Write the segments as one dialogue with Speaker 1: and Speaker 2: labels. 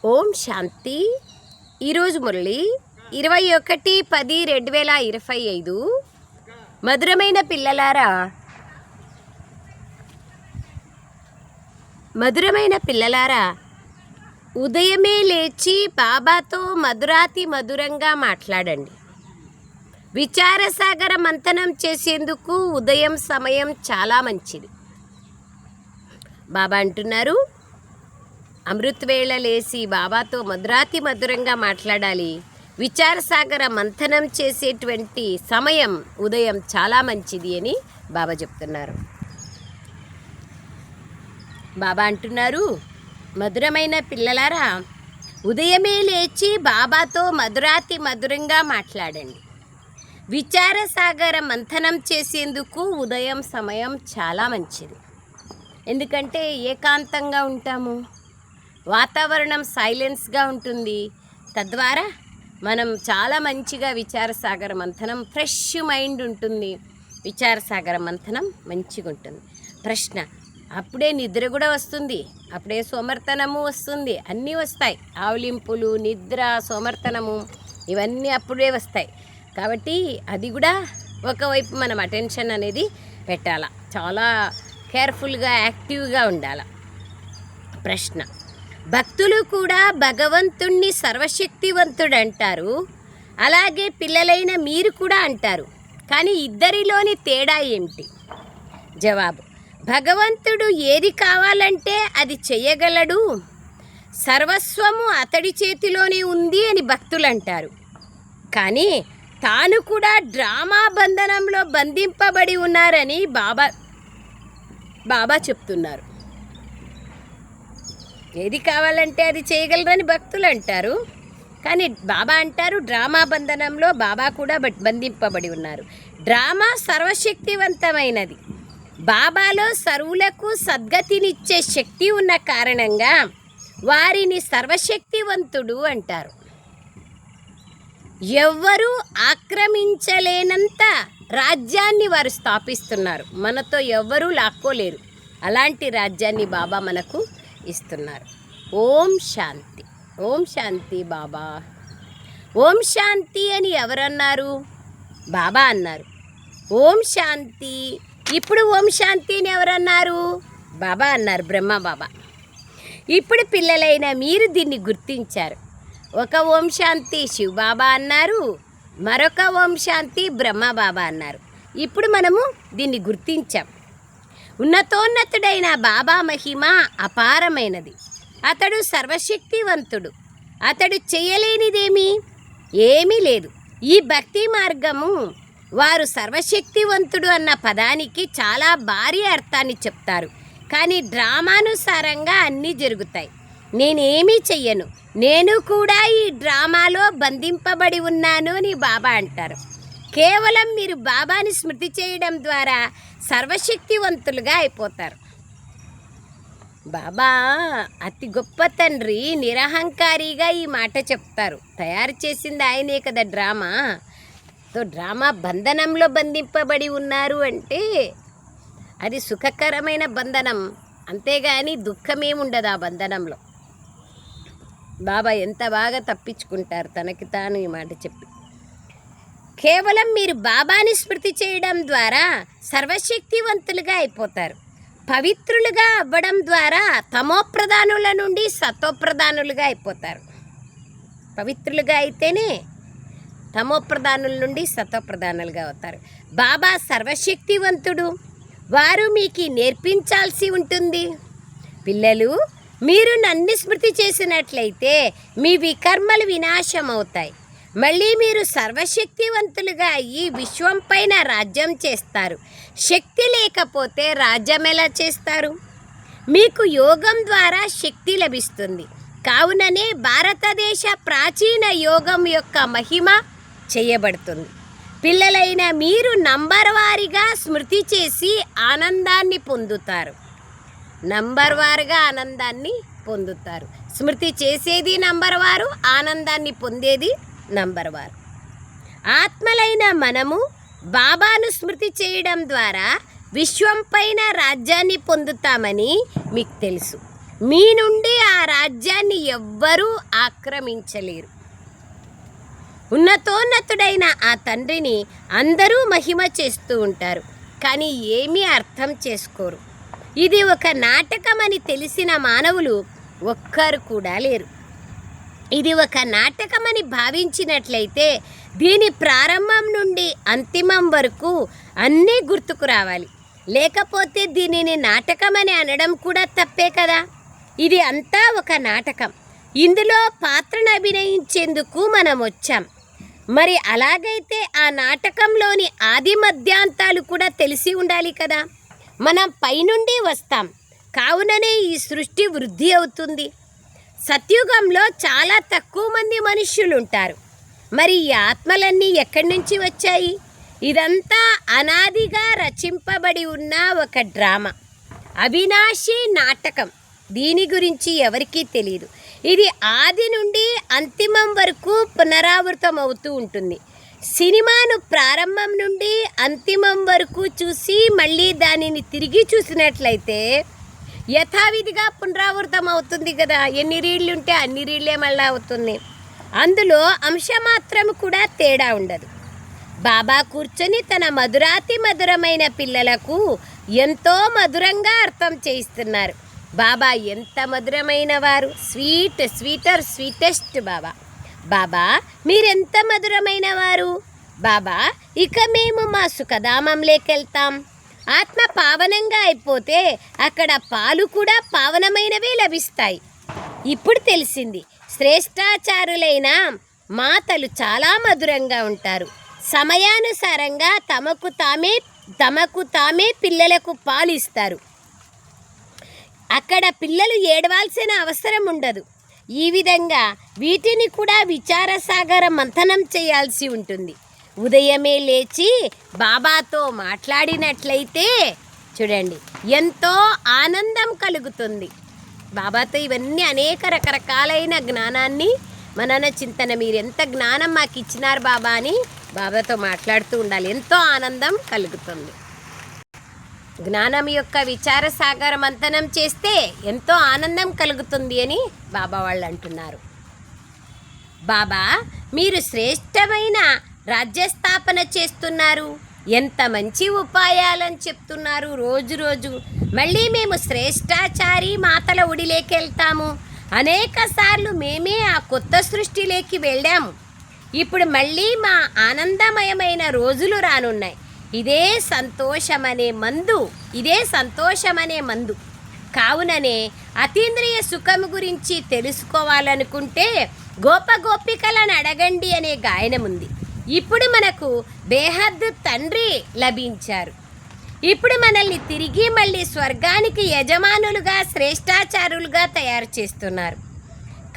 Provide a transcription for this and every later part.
Speaker 1: ఓం శాంతి. ఈరోజు మురళి 21/10/2025. మధురమైన పిల్లలారా, ఉదయమే లేచి బాబాతో మధురాతి మధురంగా మాట్లాడండి. విచారసాగర మంథనం చేసేందుకు ఉదయం సమయం చాలా మంచిది. బాబా అంటున్నారు, అమృతవేళ లేచి బాబాతో మధురాతి మధురంగా మాట్లాడాలి. విచారసాగర మంథనం చేసేటువంటి సమయం ఉదయం చాలా మంచిది అని బాబా చెప్తున్నారు. బాబా అంటున్నారు, మధురమైన పిల్లలారా, ఉదయమే లేచి బాబాతో మధురాతి మధురంగా మాట్లాడండి. విచారసాగర మంథనం చేసేందుకు ఉదయం సమయం చాలా మంచిది. ఎందుకంటే ఏకాంతంగా ఉంటాము, వాతావరణం సైలెన్స్గా ఉంటుంది. తద్వారా మనం చాలా మంచిగా విచారసాగర మంథనం, ఫ్రెష్ మైండ్ ఉంటుంది. విచారసాగర మంథనం మంచిగా ఉంటుంది. ప్రశ్న, అప్పుడే నిద్ర కూడా వస్తుంది, అప్పుడే సోమర్తనము వస్తుంది, అన్నీ వస్తాయి. ఆవలింపులు, నిద్ర, సోమర్తనము ఇవన్నీ అప్పుడే వస్తాయి. కాబట్టి అది కూడా ఒకవైపు మనం అటెన్షన్ అనేది పెట్టాల, చాలా కేర్ఫుల్గా యాక్టివ్గా ఉండాల. ప్రశ్న, భక్తులు కూడా భగవంతుణ్ణి సర్వశక్తివంతుడు అంటారు, అలాగే పిల్లలైన మీరు కూడా అంటారు. కానీ ఇద్దరిలోని తేడా ఏమిటి? జవాబు, భగవంతుడు ఏది కావాలంటే అది చెయ్యగలడు, సర్వస్వము అతడి చేతిలోనే ఉంది అని భక్తులు అంటారు. కానీ తాను కూడా డ్రామా బంధనంలో బంధింపబడి ఉన్నారని బాబా చెప్తున్నారు. ఏది కావాలంటే అది చేయగలరని భక్తులు అంటారు. కానీ బాబా అంటారు, డ్రామా బంధనంలో బాబా కూడా బంధింపబడి ఉన్నారు. డ్రామా సర్వశక్తివంతమైనది. బాబాలో సర్వులకు సద్గతినిచ్చే శక్తి ఉన్న కారణంగా వారిని సర్వశక్తివంతుడు అంటారు. ఎవ్వరూ ఆక్రమించలేనంత రాజ్యాన్ని వారు స్థాపిస్తున్నారు. మనతో ఎవ్వరూ లాక్కోలేరు. అలాంటి రాజ్యాన్ని బాబా మనకు ఇస్తున్నారు. ఓం శాంతి. ఓం శాంతి. బాబా ఓం శాంతి అని ఎవరన్నారు? బాబా అన్నారు. ఓం శాంతి. ఇప్పుడు ఓం శాంతి అని ఎవరన్నారు? బాబా అన్నారు, బ్రహ్మ బాబా. ఇప్పుడు పిల్లలైన మీరు దీన్ని గుర్తించారు. ఒక ఓం శాంతి శివబాబా అన్నారు, మరొక ఓం శాంతి బ్రహ్మ బాబా అన్నారు. ఇప్పుడు మనము దీన్ని గుర్తించాం. ఉన్నతోన్నతుడైన బాబా మహిమ అపారమైనది. అతడు సర్వశక్తివంతుడు. అతడు చేయలేనిదేమీ ఏమీ లేదు. ఈ భక్తి మార్గము వారు సర్వశక్తివంతుడు అన్న పదానికి చాలా భారీ అర్థాన్ని చెప్తారు. కానీ డ్రామానుసారంగా అన్నీ జరుగుతాయి. నేనేమీ చెయ్యను, నేను కూడా ఈ డ్రామాలో బంధింపబడి ఉన్నాను అని బాబా అంటారు. కేవలం మీరు బాబాని స్మృతి చేయడం ద్వారా సర్వశక్తివంతులుగా అయిపోతారు. బాబా అతి గొప్ప తండ్రి, నిరహంకారిగా ఈ మాట చెప్తారు. తయారు చేసింది ఆయనే కదా డ్రామా. డ్రామా బంధనంలో బంధింపబడి ఉన్నారు అంటే అది సుఖకరమైన బంధనం, అంతేగాని దుఃఖమేముండదు ఆ బంధనంలో. బాబా ఎంత బాగా తప్పించుకుంటారు తనకి తాను ఈ మాట చెప్పి. కేవలం మీరు బాబాని స్మృతి చేయడం ద్వారా సర్వశక్తివంతులుగా అయిపోతారు. పవిత్రులుగా అవ్వడం ద్వారా తమోప్రధానుల నుండి సతోప్రధానులుగా అయిపోతారు. పవిత్రులుగా అయితేనే తమోప్రధానుల నుండి సతోప్రధానులుగా అవుతారు. బాబా సర్వశక్తివంతుడు, వారు మీకు నేర్పించాల్సి ఉంటుంది. పిల్లలు, మీరు నన్ను స్మృతి చేసినట్లయితే మీ వికర్మలు వినాశం అవుతాయి. మళ్ళీ మీరు సర్వశక్తివంతులుగా అయ్యి విశ్వం పైన రాజ్యం చేస్తారు. శక్తి లేకపోతే రాజ్యం ఎలా చేస్తారు? మీకు యోగం ద్వారా శక్తి లభిస్తుంది. కావుననే భారతదేశ ప్రాచీన యోగం యొక్క మహిమ చేయబడుతుంది. పిల్లలైన మీరు నంబర్ వారీగా స్మృతి చేసి ఆనందాన్ని పొందుతారు. నంబర్ వారుగా ఆనందాన్ని పొందుతారు. స్మృతి చేసేది నంబర్ వారు, ఆనందాన్ని పొందేది నంబర్ వారు. ఆత్మలైన మనము బాబాను స్మృతి చేయడం ద్వారా విశ్వం పైన రాజ్యాన్ని పొందుతామని మీకు తెలుసు. మీ నుండి ఆ రాజ్యాన్ని ఎవ్వరూ ఆక్రమించలేరు. ఉన్నతోన్నతుడైన ఆ తండ్రిని అందరూ మహిమ చేస్తూ ఉంటారు, కానీ ఏమీ అర్థం చేసుకోరు. ఇది ఒక నాటకమని తెలిసిన మానవులు ఒక్కరు కూడా లేరు. ఇది ఒక నాటకమని భావించినట్లయితే దీని ప్రారంభం నుండి అంతిమం వరకు అన్నీ గుర్తుకు రావాలి. లేకపోతే దీనిని నాటకమని అనడం కూడా తప్పే కదా. ఇది అంతా ఒక నాటకం. ఇందులో పాత్రను అభినయించేందుకు మనం వచ్చాం. మరి అలాగైతే ఆ నాటకంలోని ఆది మధ్యాంతాలు కూడా తెలిసి ఉండాలి కదా. మనం పైనుండి వస్తాం, కావుననే ఈ సృష్టి వృద్ధి అవుతుంది. సత్యుగంలో చాలా తక్కువ మంది మనుష్యులు ఉంటారు. మరి ఈ ఆత్మలన్నీ ఎక్కడి నుంచి వచ్చాయి? ఇదంతా అనాదిగా రచింపబడి ఉన్న ఒక డ్రామా, అవినాశి నాటకం. దీని గురించి ఎవరికీ తెలియదు. ఇది ఆది నుండి అంతిమం వరకు పునరావృతం అవుతూ ఉంటుంది. సినిమాను ప్రారంభం నుండి అంతిమం వరకు చూసి మళ్ళీ దానిని తిరిగి చూసినట్లయితే యథావిధిగా పునరావృతం అవుతుంది కదా. ఎన్ని రీళ్ళు ఉంటే అన్ని రీళ్ళే మళ్ళీ అవుతుంది. అందులో అంశమాత్రం కూడా తేడా ఉండదు. బాబా కూర్చొని తన మధురాతి మధురమైన పిల్లలకు ఎంతో మధురంగా అర్థం చేయిస్తున్నారు. బాబా ఎంత మధురమైన వారు, స్వీటెస్ట్ బాబా. బాబా మీరెంత మధురమైన వారు. బాబా ఇక మేము మా సుఖధామంలోకెళ్తాం. ఆత్మ పావనంగా అయిపోతే అక్కడ పాలు కూడా పావనమైనవే లభిస్తాయి. ఇప్పుడు తెలిసింది, శ్రేష్టాచారులైన మాతలు చాలా మధురంగా ఉంటారు. సమయానుసారంగా తమకు తామే పిల్లలకు పాలు ఇస్తారు. అక్కడ పిల్లలు ఏడవాల్సిన అవసరం ఉండదు. ఈ విధంగా వీటిని కూడా విచారసాగర మంథనం చేయాల్సి ఉంటుంది. ఉదయమే లేచి బాబాతో మాట్లాడినట్లయితే చూడండి ఎంతో ఆనందం కలుగుతుంది. బాబాతో ఇవన్నీ అనేక రకరకాలైన జ్ఞానాన్ని మనన చింతన, మీరు ఎంత జ్ఞానం మాకు ఇచ్చినారు బాబా అని బాబాతో మాట్లాడుతూ ఉండాలి. ఎంతో ఆనందం కలుగుతుంది. జ్ఞానం యొక్క విచార సాగర మంథనం చేస్తే ఎంతో ఆనందం కలుగుతుంది అని బాబా వాళ్ళు అంటున్నారు. బాబా మీరు శ్రేష్టమైన రాజ్యస్థాపన చేస్తున్నారు, ఎంత మంచి ఉపాయాలని చెప్తున్నారు. రోజు రోజు మళ్ళీ మేము శ్రేష్టాచారి మాతల ఉడిలేకెళ్తాము. అనేక సార్లు మేమే ఆ కొత్త సృష్టిలోకి వెళ్ళాము. ఇప్పుడు మళ్ళీ మా ఆనందమయమైన రోజులు రానున్నాయి. ఇదే సంతోషమనే మందు. కావుననే అతీంద్రియ సుఖం గురించి తెలుసుకోవాలనుకుంటే గోపికలను అడగండి అనే గాయనం ఉంది. ఇప్పుడు మనకు బేహద్దు తండ్రి లభించారు. ఇప్పుడు మనల్ని తిరిగి మళ్ళీ స్వర్గానికి యజమానులుగా శ్రేష్టాచారులుగా తయారు చేస్తున్నారు.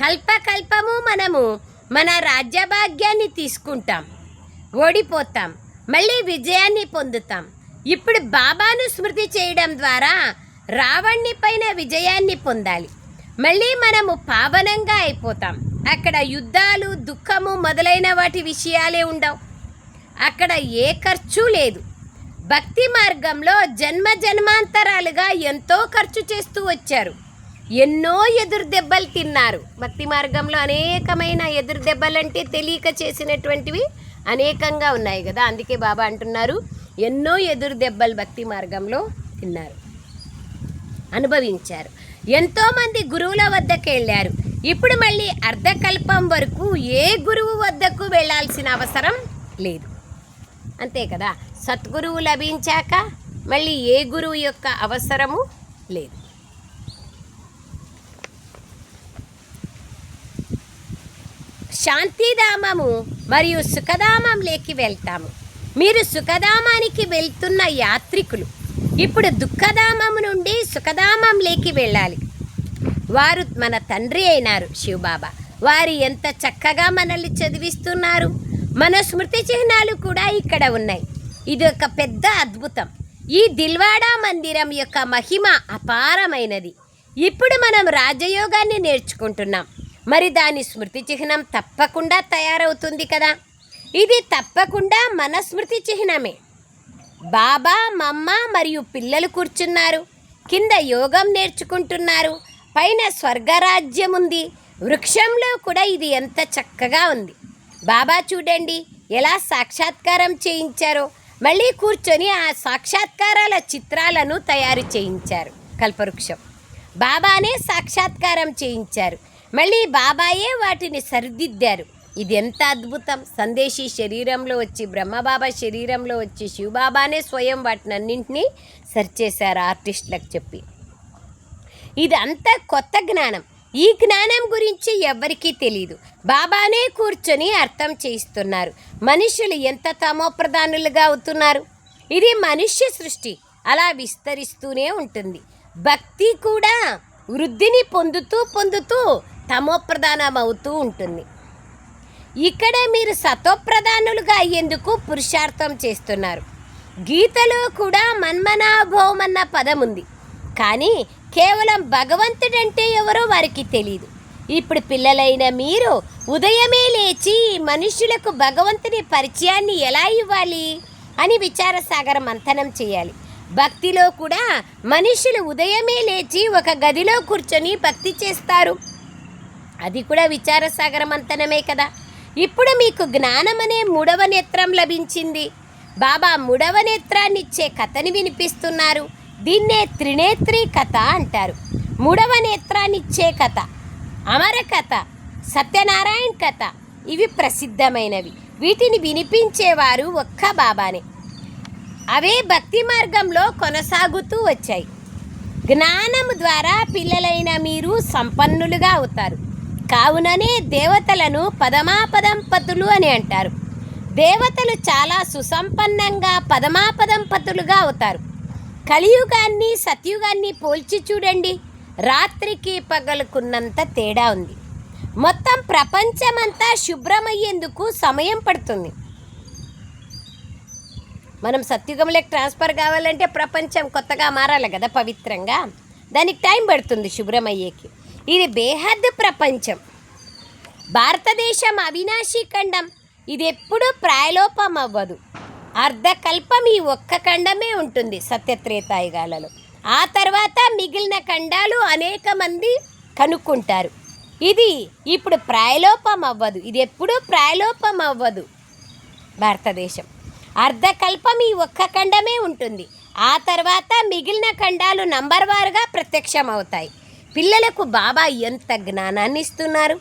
Speaker 1: కల్పకల్పము మనము మన రాజ్యభాగ్యాన్ని తీసుకుంటాం, ఓడిపోతాం, మళ్ళీ విజయాన్ని పొందుతాం. ఇప్పుడు బాబాను స్మృతి చేయడం ద్వారా రావణ్ణి పైన విజయాన్ని పొందాలి. మళ్ళీ మనము పావనంగా అయిపోతాం. అక్కడ యుద్ధాలు, దుఃఖము మొదలైన వాటి విషయాలే ఉండవు. అక్కడ ఏ ఖర్చు లేదు. భక్తి మార్గంలో జన్మాంతరాలుగా ఎంతో ఖర్చు చేస్తూ వచ్చారు. ఎన్నో ఎదురు దెబ్బలు తిన్నారు. భక్తి మార్గంలో అనేకమైన ఎదురు దెబ్బలంటే తెలియక చేసినటువంటివి అనేకంగా ఉన్నాయి కదా. అందుకే బాబా అంటున్నారు ఎన్నో ఎదురు దెబ్బలు భక్తి మార్గంలో తిన్నారు, అనుభవించారు. ఎంతోమంది గురువుల వద్దకు వెళ్ళారు. ఇప్పుడు మళ్ళీ అర్ధకల్పం వరకు ఏ గురువు వద్దకు వెళ్ళాల్సిన అవసరం లేదు. అంతే కదా. సద్గురువు లభించాక మళ్ళీ ఏ గురువు యొక్క అవసరము లేదు. శాంతిధామము మరియు సుఖధామంలోకి వెళ్తాము. మీరు సుఖధామానికి వెళ్తున్న యాత్రికులు. ఇప్పుడు దుఃఖధామము నుండి సుఖధామంలోకి వెళ్ళాలి. వారు మన తండ్రి అయినారు శివబాబా. వారు ఎంత చక్కగా మనల్ని చదివిస్తున్నారు. మన స్మృతి చిహ్నాలు కూడా ఇక్కడ ఉన్నాయి. ఇది ఒక పెద్ద అద్భుతం. ఈ దిల్వాడా మందిరం యొక్క మహిమ అపారమైనది. ఇప్పుడు మనం రాజయోగాన్ని నేర్చుకుంటున్నాం. మరి దాని స్మృతి చిహ్నం తప్పకుండా తయారవుతుంది కదా. ఇది తప్పకుండా మన స్మృతి చిహ్నమే. బాబా, మమ్మ మరియు పిల్లలు కూర్చున్నారు. కింద యోగం నేర్చుకుంటున్నారు. పైన స్వర్గరాజ్యం ఉంది. వృక్షంలో కూడా ఇది ఎంత చక్కగా ఉంది. బాబా చూడండి ఎలా సాక్షాత్కారం చేయించారో. మళ్ళీ కూర్చొని ఆ సాక్షాత్కారాల చిత్రాలను తయారు చేయించారు. కల్పవృక్షం బాబానే సాక్షాత్కారం చేయించారు. మళ్ళీ బాబాయే వాటిని సరిదిద్దారు. ఇది ఎంత అద్భుతం. సందేశీ శరీరంలో వచ్చి, బ్రహ్మబాబా శరీరంలో వచ్చి, శివబాబానే స్వయం వాటినన్నింటినీ సరిచేశారు ఆర్టిస్టులకు చెప్పి. ఇది అంతా కొత్త జ్ఞానం. ఈ జ్ఞానం గురించి ఎవ్వరికీ తెలియదు. బాబానే కూర్చొని అర్థం చేయిస్తున్నారు. మనుషులు ఎంత తమోప్రధానులుగా అవుతున్నారు. ఇది మనుష్య సృష్టి, అలా విస్తరిస్తూనే ఉంటుంది. భక్తి కూడా వృద్ధిని పొందుతూ పొందుతూ తమోప్రధానం అవుతూ ఉంటుంది. ఇక్కడ మీరు సతోప్రధానులుగా అయ్యేందుకు పురుషార్థం చేస్తున్నారు. గీతలో కూడా మన్మనాభవం అన్న పదం ఉంది, కానీ కేవలం భగవంతుడంటే ఎవరో వారికి తెలియదు. ఇప్పుడు పిల్లలైన మీరు ఉదయమే లేచి మనుషులకు భగవంతుని పరిచయాన్ని ఎలా ఇవ్వాలి అని విచారసాగర మంథనం చేయాలి. భక్తిలో కూడా మనుషులు ఉదయమే లేచి ఒక గదిలో కూర్చొని భక్తి చేస్తారు. అది కూడా విచారసాగర మంథనమే కదా. ఇప్పుడు మీకు జ్ఞానం అనే 3వ నేత్రం లభించింది. బాబా 3వ నేత్రాన్ని ఇచ్చే కథని వినిపిస్తున్నారు. దీన్నే త్రినేత్రి కథ అంటారు. 3వ నేత్రాన్ని ఇచ్చే కథ, అమర కథ, సత్యనారాయణ కథ, ఇవి ప్రసిద్ధమైనవి. వీటిని వినిపించేవారు ఒక్క బాబానే. అవే భక్తి మార్గంలో కొనసాగుతూ వచ్చాయి. జ్ఞానము ద్వారా పిల్లలైన మీరు సంపన్నులుగా అవుతారు. కావుననే దేవతలను పదమాపదంపతులు అని అంటారు. దేవతలు చాలా సుసంపన్నంగా పదమాపదంపతులుగా అవుతారు. కలియుగాన్ని సత్యుగాన్ని పోల్చి చూడండి. రాత్రికి పగలుకున్నంత తేడా ఉంది. మొత్తం ప్రపంచమంతా శుభ్రమయ్యేందుకు సమయం పడుతుంది. మనం సత్యుగంలోకి ట్రాన్స్ఫర్ కావాలంటే ప్రపంచం కొత్తగా మారాలి కదా, పవిత్రంగా. దానికి టైం పడుతుంది శుభ్రమయ్యేకి. ఇది బేహద్ ప్రపంచం. భారతదేశం అవినాశీ ఖండం. ఇది ఎప్పుడూ ప్రాయలోపం అవ్వదు. అర్ధకల్పం ఈ ఒక్క ఖండమే ఉంటుంది సత్యత్రేతాయుగాలలో. ఆ తర్వాత మిగిలిన ఖండాలు అనేక మంది కనుక్కుంటారు. ఇది ఇప్పుడు ప్రాయలోపం అవ్వదు. ఇది ఎప్పుడూ ప్రాయలోపం అవ్వదు. భారతదేశం అర్ధకల్పం ఈ ఒక్క ఖండమే ఉంటుంది. ఆ తర్వాత మిగిలిన ఖండాలు నంబర్ వారుగా ప్రత్యక్షం అవుతాయి. పిల్లలకు బాబా ఎంత జ్ఞానాన్ని ఇస్తున్నారు.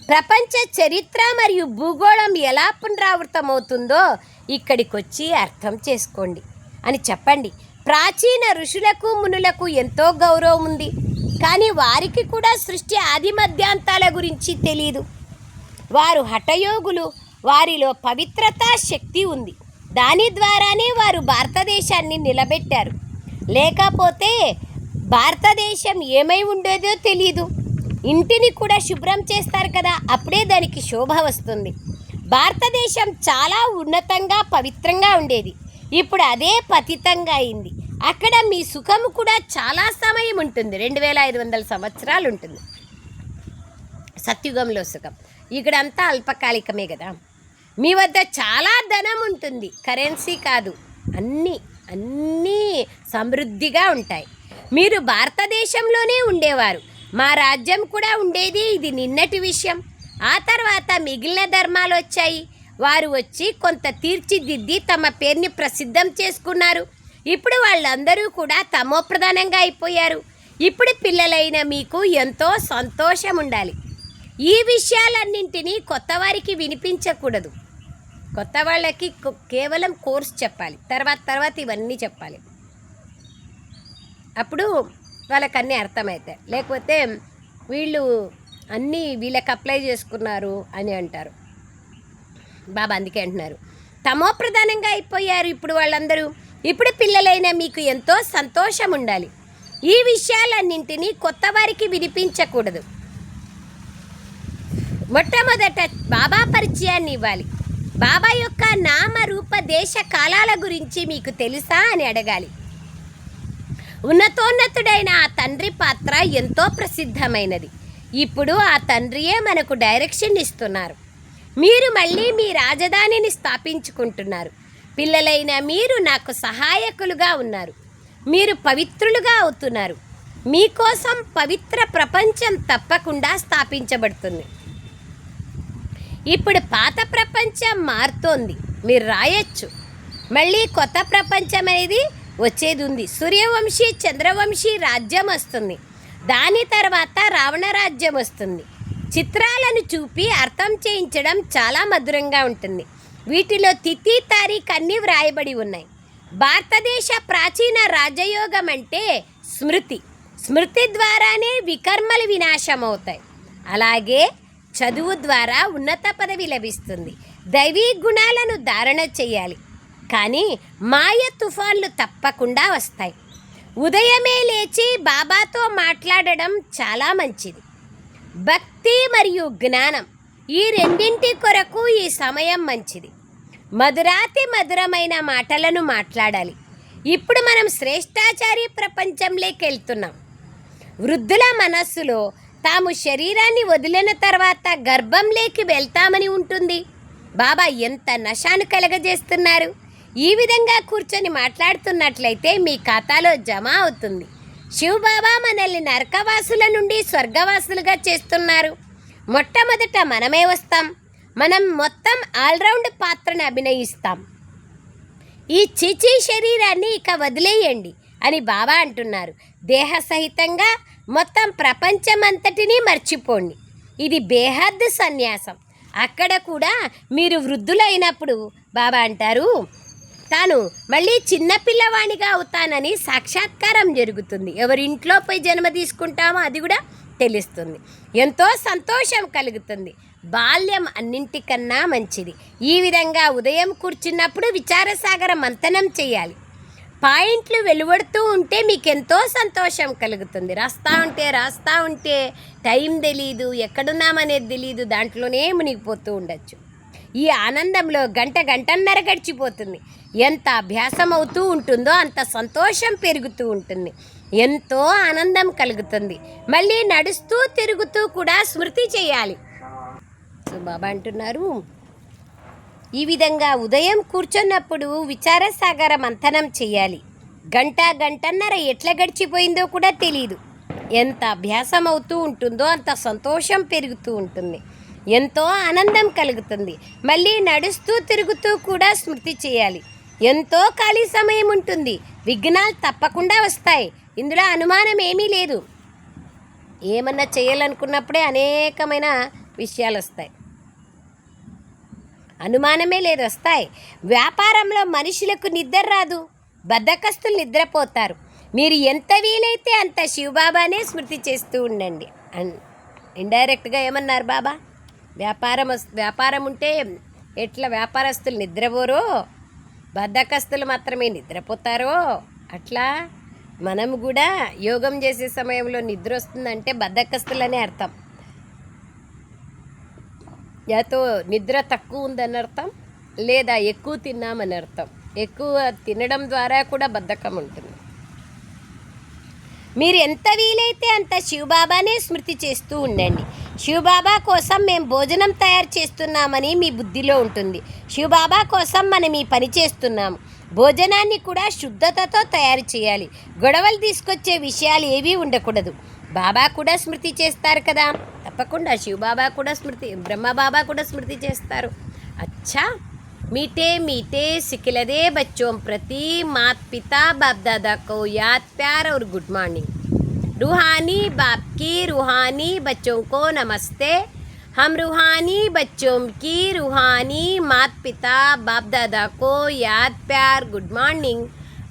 Speaker 1: ప్రపంచ చరిత్ర మరియు భూగోళం ఎలా పునరావృతమవుతుందో ఇక్కడికి వచ్చి అర్థం చేసుకోండి అని చెప్పండి. ప్రాచీన ఋషులకు మునులకు ఎంతో గౌరవం ఉంది, కానీ వారికి కూడా సృష్టి ఆది మధ్యాంతాల గురించి తెలియదు. వారు హఠయోగులు. వారిలో పవిత్రత శక్తి ఉంది. దాని ద్వారానే వారు భారతదేశాన్ని నిలబెట్టారు. లేకపోతే భారతదేశం ఏమై ఉండేదో తెలియదు. ఇంటిని కూడా శుభ్రం చేస్తారు కదా, అప్పుడే దానికి శోభ వస్తుంది. భారతదేశం చాలా ఉన్నతంగా పవిత్రంగా ఉండేది. ఇప్పుడు అదే పతితంగా అయింది. అక్కడ మీ సుఖము కూడా చాలా సమయం ఉంటుంది. 2500 సంవత్సరాలు ఉంటుంది సత్యుగంలో సుఖం. ఇక్కడంతా అల్పకాలికమే కదా. మీ వద్ద చాలా ధనం ఉంటుంది, కరెన్సీ కాదు, అన్నీ సమృద్ధిగా ఉంటాయి. మీరు భారతదేశంలోనే ఉండేవారు. మా రాజ్యం కూడా ఉండేది. ఇది నిన్నటి విషయం. ఆ తర్వాత మిగిలిన ధర్మాలు వచ్చాయి. వారు వచ్చి కొంత తీర్చిదిద్ది తమ పేరుని ప్రసిద్ధం చేసుకున్నారు. ఇప్పుడు వాళ్ళందరూ కూడా తమోప్రధానంగా అయిపోయారు. ఇప్పుడు పిల్లలైన మీకు ఎంతో సంతోషం ఉండాలి. ఈ విషయాలన్నింటినీ కొత్త వారికి వినిపించకూడదు. కొత్త వాళ్ళకి కేవలం కోర్స్ చెప్పాలి, తర్వాత ఇవన్నీ చెప్పాలి. అప్పుడు వాళ్ళకన్నీ అర్థమవుతాయి. లేకపోతే వీళ్ళు అన్నీ వీళ్ళకి అప్లై చేసుకున్నారు అని అంటారు. బాబా అందుకే అంటున్నారు తమోప్రధానంగా అయిపోయారు ఇప్పుడు వాళ్ళందరూ. ఇప్పుడు పిల్లలైన మీకు ఎంతో సంతోషం ఉండాలి. ఈ విషయాలన్నింటినీ కొత్త వారికి వినిపించకూడదు. మొట్టమొదట బాబా పరిచయాన్ని ఇవ్వాలి. బాబా యొక్క నామ రూప దేశ కాలాల గురించి మీకు తెలుసా అని అడగాలి. ఉన్నతోన్నతుడైన ఆ తండ్రి పాత్ర ఎంతో ప్రసిద్ధమైనది. ఇప్పుడు ఆ తండ్రియే మనకు డైరెక్షన్ ఇస్తున్నారు. మీరు మళ్ళీ మీ రాజధానిని స్థాపించుకుంటున్నారు. పిల్లలైన మీరు నాకు సహాయకులుగా ఉన్నారు. మీరు పవిత్రులుగా అవుతున్నారు. మీకోసం పవిత్ర ప్రపంచం తప్పకుండా స్థాపించబడుతుంది. ఇప్పుడు పాత ప్రపంచం మారుతోంది, మీరు రాయొచ్చు. మళ్ళీ కొత్త ప్రపంచం అనేది వచ్చేది ఉంది. సూర్యవంశీ చంద్రవంశీ రాజ్యం వస్తుంది, దాని తర్వాత రావణ రాజ్యం వస్తుంది. చిత్రాలను చూపి అర్థం చేయించడం చాలా మధురంగా ఉంటుంది. వీటిలో తిథి తారీఖు అన్నీ వ్రాయబడి ఉన్నాయి. భారతదేశ ప్రాచీన రాజయోగం అంటే స్మృతి. స్మృతి ద్వారానే వికర్మలు వినాశం అవుతాయి. అలాగే చదువు ద్వారా ఉన్నత పదవి లభిస్తుంది. దైవీ గుణాలను ధారణ చేయాలి, కానీ మాయ తుఫాన్లు తప్పకుండా వస్తాయి. ఉదయమే లేచి బాబాతో మాట్లాడడం చాలా మంచిది. భక్తి మరియు జ్ఞానం ఈ రెండింటి కొరకు ఈ సమయం మంచిది. మధురాతి మధురమైన మాటలను మాట్లాడాలి. ఇప్పుడు మనం శ్రేష్టాచారి ప్రపంచంలోకి వెళ్తున్నాం. వృద్ధుల మనస్సులో తాము శరీరాన్ని వదిలిన తర్వాత గర్భంలోకి వెళ్తామని ఉంటుంది. బాబా ఎంత నశాను కలగజేస్తున్నారు. ఈ విధంగా కూర్చొని మాట్లాడుతున్నట్లయితే మీ ఖాతాలో జమ అవుతుంది. శివబాబా మనల్ని నరకవాసుల నుండి స్వర్గవాసులుగా చేస్తున్నారు. మొట్టమొదట మనమే వస్తాం. మనం మొత్తం ఆల్రౌండ్ పాత్రను అభినయిస్తాం. ఈ చిచి శరీరాన్ని ఇక వదిలేయండి అని బాబా అంటున్నారు. దేహ సహితంగా మొత్తం ప్రపంచమంతటినీ మర్చిపోండి. ఇది బేహద్ సన్యాసం. అక్కడ కూడా మీరు వృద్ధులైనప్పుడు బాబా అంటారు, తాను మళ్ళీ చిన్నపిల్లవాణిగా అవుతానని సాక్షాత్కారం జరుగుతుంది. ఎవరింట్లో పోయి జన్మ తీసుకుంటామో అది కూడా తెలుస్తుంది. ఎంతో సంతోషం కలుగుతుంది. బాల్యం అన్నింటికన్నా మంచిది. ఈ విధంగా ఉదయం కూర్చున్నప్పుడు విచారసాగర మంథనం చేయాలి. పాయింట్లు వెలువడుతూ ఉంటే మీకు ఎంతో సంతోషం కలుగుతుంది. రాస్తా ఉంటే టైం తెలీదు, ఎక్కడున్నామనేది తెలీదు, దాంట్లోనే మునిగిపోతూ ఉండొచ్చు. ఈ ఆనందంలో గంటన్నర గడిచిపోతుంది. ఎంత అభ్యాసం అవుతూ ఉంటుందో అంత సంతోషం పెరుగుతూ ఉంటుంది. ఎంతో ఆనందం కలుగుతుంది. మళ్ళీ నడుస్తూ తిరుగుతూ కూడా స్మృతి చేయాలి. సో బాబా అంటున్నారు, ఈ విధంగా ఉదయం కూర్చున్నప్పుడు విచారసాగర మంథనం చేయాలి. గంటన్నర ఎట్లా గడిచిపోయిందో కూడా తెలియదు. ఎంత అభ్యాసం అవుతూ ఉంటుందో అంత సంతోషం పెరుగుతూ ఉంటుంది. ఎంతో ఆనందం కలుగుతుంది. మళ్ళీ నడుస్తూ తిరుగుతూ కూడా స్మృతి చేయాలి. ఎంతో ఖాళీ సమయం ఉంటుంది. విఘ్నాలు తప్పకుండా వస్తాయి. ఇందులో అనుమానం ఏమీ లేదు. ఏమన్నా చేయాలనుకున్నప్పుడే అనేకమైన విషయాలు వస్తాయి. అనుమానమే లేదు, వస్తాయి. వ్యాపారంలో మనుషులకు నిద్ర రాదు. బద్ధకస్తులు నిద్రపోతారు. మీరు ఎంత వీలైతే అంత శివబాబానే స్మృతి చేస్తూ ఉండండి. ఇండైరెక్ట్గా ఏమన్నారు బాబా, వ్యాపారం ఉంటే ఎట్లా వ్యాపారస్తులు నిద్రపోరో, బద్ధకస్తులు మాత్రమే నిద్రపోతారో, అట్లా మనం కూడా యోగం చేసే సమయంలో నిద్ర వస్తుందంటే బద్ధకస్తులనే అర్థం. యాతో నిద్ర తక్కువ ఉందని అర్థం, లేదా ఎక్కువ తిన్నామని అర్థం. ఎక్కువ తినడం ద్వారా కూడా బద్ధకం ఉంటుంది. మీరు ఎంత వీలైతే అంత శివబాబానే స్మృతి చేస్తూ ఉండండి. శివబాబా కోసం మేము భోజనం తయారు చేస్తున్నామని మీ బుద్ధిలో ఉంటుంది. శివబాబా కోసం మనం ఈ పని చేస్తున్నాము. భోజనాన్ని కూడా శుద్ధతతో తయారు చేయాలి. గొడవలు తీసుకొచ్చే విషయాలు ఏవీ ఉండకూడదు. బాబా కూడా స్మృతి చేస్తారు కదా, తప్పకుండా శివబాబా కూడా స్మృతి, బ్రహ్మబాబా కూడా స్మృతి చేస్తారు. అచ్చా, मीठे मीठे सिखिलदे बच्चों प्रति मात पिता बाप दादा को याद प्यार और गुड मॉर्निंग। रूहानी बाप की रूहानी बच्चों को नमस्ते। हम रूहानी बच्चों की रूहानी मात पिता बाप दादा को याद प्यार गुड मॉर्निंग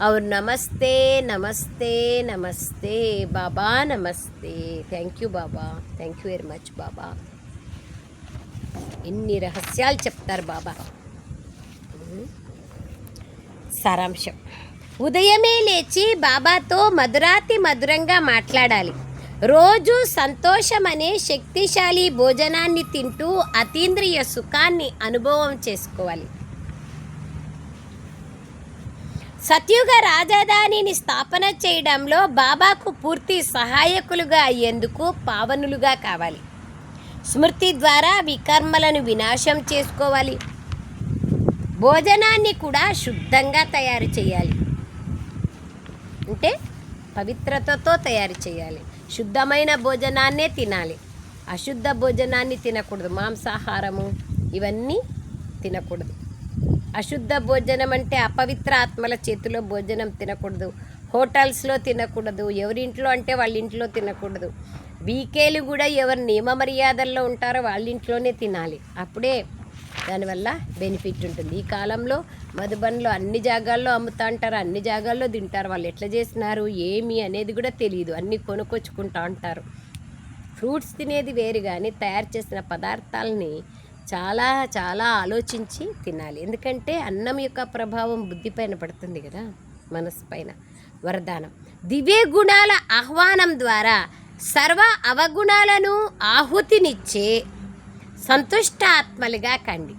Speaker 1: और नमस्ते नमस्ते नमस्ते बाबा, नमस्ते। Thank you Baba, thank you very much Baba. इन्नी रहस्याలు చెప్తారు బాబా. సారాంశం, ఉదయమే లేచి బాబాతో మధురాతి మధురంగా మాట్లాడాలి. రోజు సంతోషం అనే శక్తిశాలి భోజనాన్ని తింటూ అతీంద్రియ సుఖాన్ని అనుభవం చేసుకోవాలి. సత్యుగ రాజధానిని స్థాపన చేయడంలో బాబాకు పూర్తి సహాయకులుగా అయ్యేందుకు పావనులుగా కావాలి. స్మృతి ద్వారా వికర్మలను వినాశం చేసుకోవాలి. భోజనాన్ని కూడా శుద్ధంగా తయారు చేయాలి. అంటే పవిత్రతతో తయారు చేయాలి. శుద్ధమైన భోజనాన్నే తినాలి. అశుద్ధ భోజనాన్ని తినకూడదు. మాంసాహారము ఇవన్నీ తినకూడదు. అశుద్ధ భోజనం అంటే అపవిత్ర ఆత్మల చేతిలో భోజనం తినకూడదు. హోటల్స్లో తినకూడదు. ఎవరింట్లో అంటే వాళ్ళ ఇంట్లో తినకూడదు. వీకేలు కూడా ఎవరు నియమ మర్యాదల్లో ఉంటారో వాళ్ళ ఇంట్లోనే తినాలి. అప్పుడే దానివల్ల బెనిఫిట్ ఉంటుంది. ఈ కాలంలో మధుబన్లో అన్ని జాగాల్లో అమ్ముతా అంటారు, అన్ని జాగాల్లో తింటారు. వాళ్ళు ఎట్లా చేసినారు ఏమి అనేది కూడా తెలియదు. అన్నీ కొనుక్కొచ్చుకుంటా ఉంటారు. ఫ్రూట్స్ తినేది వేరు, కానీ తయారు చేసిన పదార్థాలని చాలా చాలా ఆలోచించి తినాలి. ఎందుకంటే అన్నం యొక్క ప్రభావం బుద్ధిపైన పడుతుంది కదా, మనసు పైన. వరదానం: దివ్య గుణాల ఆహ్వానం ద్వారా సర్వ అవగుణాలను ఆహుతినిచ్చే సంతుష్ట ఆత్మలుగా కండి.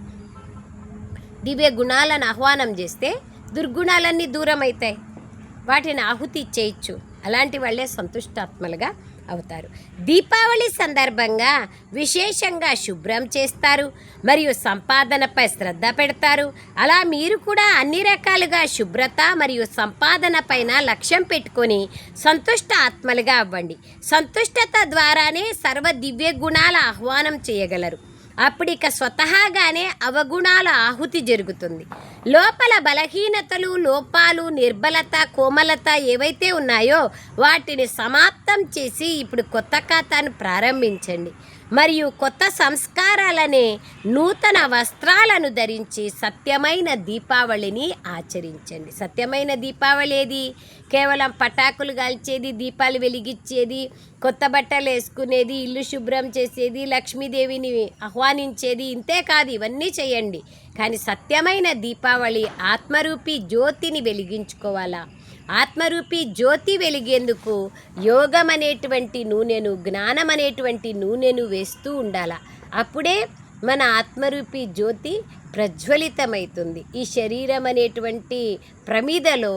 Speaker 1: దివ్య గుణాలను ఆహ్వానం చేస్తే దుర్గుణాలన్నీ దూరం అవుతాయి. వాటిని ఆహుతి ఇచ్చేయచ్చు. అలాంటి వాళ్ళే సంతుష్టాత్మలుగా అవుతారు. దీపావళి సందర్భంగా విశేషంగా శుభ్రం చేస్తారు మరియు సంపాదనపై శ్రద్ధ పెడతారు. అలా మీరు కూడా అన్ని రకాలుగా శుభ్రత మరియు సంపాదన పైన లక్ష్యం పెట్టుకొని సంతుష్ట ఆత్మలుగా అవ్వండి. సంతుష్టత ద్వారానే సర్వ దివ్య గుణాల ఆహ్వానం చేయగలరు. అప్పుడిక స్వతహాగానే అవగుణాల ఆహుతి జరుగుతుంది. లోపల బలహీనతలు, లోపాలు, నిర్బలత, కోమలత ఏవైతే ఉన్నాయో వాటిని సమాప్తం చేసి ఇప్పుడు కొత్త ఖాతాను ప్రారంభించండి. మరియు కొత్త సంస్కారాలనే నూతన వస్త్రాలను ధరించి సత్యమైన దీపావళిని ఆచరించండి. సత్యమైన దీపావళి ఏది? కేవలం పటాకులు కాల్చేది, దీపాలు వెలిగించేది, కొత్త బట్టలు వేసుకునేది, ఇల్లు శుభ్రం చేసేది, లక్ష్మీదేవిని ఆహ్వానించేది ఇంతే కాదు. ఇవన్నీ చేయండి. కానీ సత్యమైన దీపావళి ఆత్మరూపి జ్యోతిని వెలిగించుకోవాలా. ఆత్మరూపి జ్యోతి వెలిగేందుకు యోగం అనేటువంటి నూనెను, జ్ఞానం అనేటువంటి నూనెను వేస్తూ ఉండాల. అప్పుడే మన ఆత్మరూపి జ్యోతి ప్రజ్వలితమవుతుంది. ఈ శరీరం అనేటువంటి ప్రమిదలో,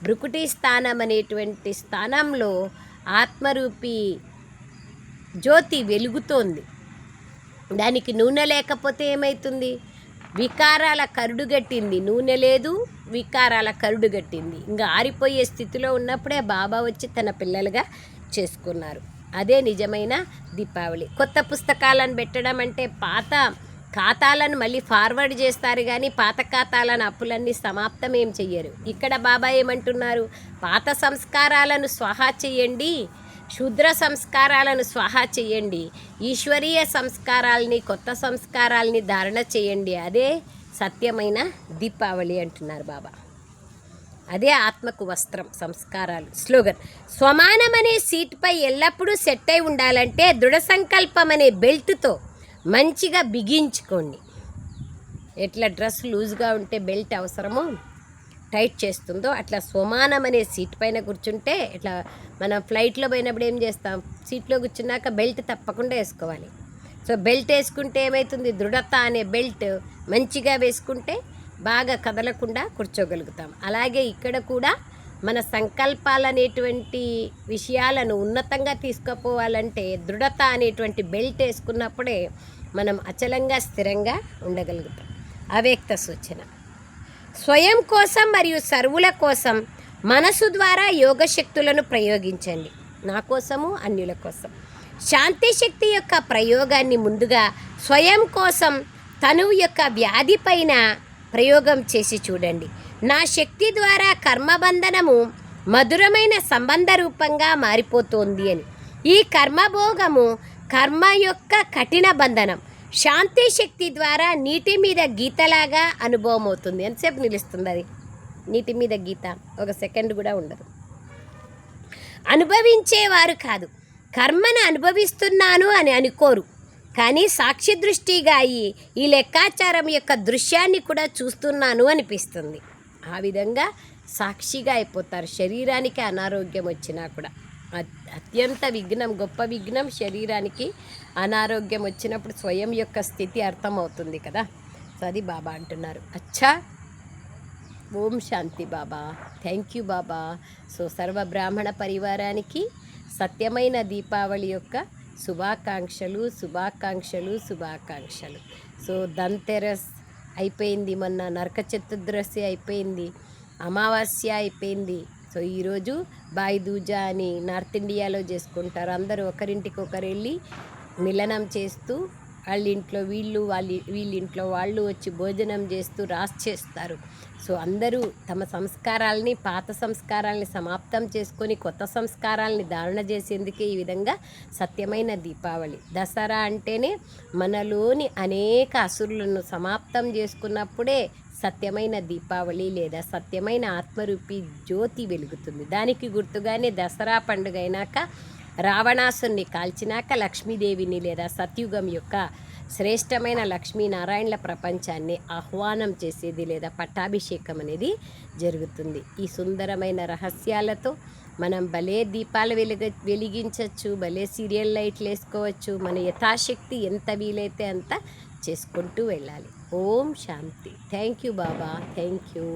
Speaker 1: భృకుటి స్థానం అనేటువంటి స్థానంలో ఆత్మరూపి జ్యోతి వెలుగుతోంది. దానికి నూనె లేకపోతే ఏమవుతుంది? వికారాల కరుడుగట్టింది. నూనె లేదు, వికారాల కరుడుగట్టింది. ఇంకా ఆరిపోయే స్థితిలో ఉన్నప్పుడే బాబా వచ్చి తన పిల్లలుగా చేసుకున్నారు. అదే నిజమైన దీపావళి. కొత్త పుస్తకాలను పెట్టడం అంటే పాత ఖాతాలను మళ్ళీ ఫార్వర్డ్ చేస్తారు, కానీ పాత ఖాతాలను, అప్పులన్నీ సమాప్తం ఏం చెయ్యరు. ఇక్కడ బాబా ఏమంటున్నారు? పాత సంస్కారాలను స్వాహా చేయండి, శూద్ర సంస్కారాలను స్వాహా చేయండి, ఈశ్వరీయ సంస్కారాలని, కొత్త సంస్కారాలని ధారణ చేయండి. అదే సత్యమైన దీపావళి అంటున్నారు బాబా. అదే ఆత్మకు వస్త్రం, సంస్కారాలు. స్లోగన్: స్వమానం అనే సీట్పై ఎల్లప్పుడూ సెట్ అయి ఉండాలంటే దృఢ సంకల్పం అనే బెల్ట్తో మంచిగా బిగించుకోండి. ఎట్లా డ్రెస్ లూజ్గా ఉంటే బెల్ట్ అవసరమో, టైట్ చేస్తుందో, అట్లా స్వమానం అనే సీట్ పైన కూర్చుంటే, ఇట్లా మనం ఫ్లైట్లో పోయినప్పుడు ఏం చేస్తాం? సీట్లో కూర్చున్నాక బెల్ట్ తప్పకుండా వేసుకోవాలి. సో బెల్ట్ వేసుకుంటే ఏమవుతుంది? దృఢత అనే బెల్ట్ మంచిగా వేసుకుంటే బాగా కదలకుండా కూర్చోగలుగుతాం. అలాగే ఇక్కడ కూడా మన సంకల్పాలు అనేటువంటి విషయాలను ఉన్నతంగా తీసుకుపోవాలంటే దృఢత అనేటువంటి బెల్ట్ వేసుకున్నప్పుడే మనం అచలంగా, స్థిరంగా ఉండగలుగుతాం. అవ్యక్త సూచన: స్వయం కోసం మరియు సర్వుల కోసం మనసు ద్వారా యోగశక్తులను ప్రయోగించండి. నా కోసము, అన్యుల కోసం. శాంతి శక్తి యొక్క ప్రయోగాన్ని ముందుగా స్వయం కోసం, తనువు యొక్క వ్యాధి పైన ప్రయోగం చేసి చూడండి. నా శక్తి ద్వారా కర్మబంధనము మధురమైన సంబంధ రూపంగా మారిపోతోంది అని. ఈ కర్మభోగము కర్మ యొక్క కఠిన బంధనం. శాంతి శక్తి ద్వారా నీటి మీద గీతలాగా అనుభవం అవుతుంది. ఎంతసేపు నిలుస్తుంది అది? నీటి మీద గీత ఒక సెకండ్ కూడా ఉండదు. అనుభవించేవారు కాదు, కర్మను అనుభవిస్తున్నాను అని అనుకోరు, కానీ సాక్షి దృష్టిగా అయ్యి ఈ లెక్కాచారం యొక్క దృశ్యాన్ని కూడా చూస్తున్నాను అనిపిస్తుంది. ఆ విధంగా సాక్షిగా అయిపోతారు. శరీరానికి అనారోగ్యం వచ్చినా కూడా. అత్యంత విఘ్నం, గొప్ప విఘ్నం శరీరానికి అనారోగ్యం వచ్చినప్పుడు స్వయం యొక్క స్థితి అర్థమవుతుంది కదా. సో అది బాబా అంటున్నారు. అచ్చా, ఓం శాంతి Baba. Thank you Baba. So సర్వ బ్రాహ్మణ పరివారానికి సత్యమైన దీపావళి యొక్క శుభాకాంక్షలు, శుభాకాంక్షలు, శుభాకాంక్షలు. సో ధన్తెరస్ అయిపోయింది, మొన్న నరక చతుర్దశి అయిపోయింది, అమావాస్య అయిపోయింది. సో ఈరోజు బాయి దూజా అని నార్త్ ఇండియాలో చేసుకుంటారు. అందరూ ఒకరింటికి ఒకరు వెళ్ళి మిలనం చేస్తూ వాళ్ళ ఇంట్లో వీళ్ళ ఇంట్లో వాళ్ళు వచ్చి భోజనం చేస్తూ చేస్తారు. సో అందరూ తమ సంస్కారాలని, పాత సంస్కారాలని సమాప్తం చేసుకొని కొత్త సంస్కారాలని ధారణ చేసేందుకే ఈ విధంగా సత్యమైన దీపావళి. దసరా అంటేనే మనలోని అనేక అసురులను సమాప్తం చేసుకున్నప్పుడే సత్యమైన దీపావళి లేదా సత్యమైన ఆత్మరూపి జ్యోతి వెలుగుతుంది. దానికి గుర్తుగానే దసరా పండుగ అయినాక రావణాసుని కాల్చినాక లక్ష్మీదేవిని లేదా సత్యుగం యొక్క శ్రేష్టమైన లక్ష్మీనారాయణల ప్రపంచాన్ని ఆహ్వానం చేసేది లేదా పట్టాభిషేకం అనేది జరుగుతుంది. ఈ సుందరమైన రహస్యాలతో మనం భలే దీపాలు వెలిగించవచ్చు, భలే సీరియల్ లైట్లు వేసుకోవచ్చు. మన యథాశక్తి ఎంత వీలైతే అంత చేసుకుంటూ వెళ్ళాలి. ఓం శాంతి. Thank you Baba, thank you.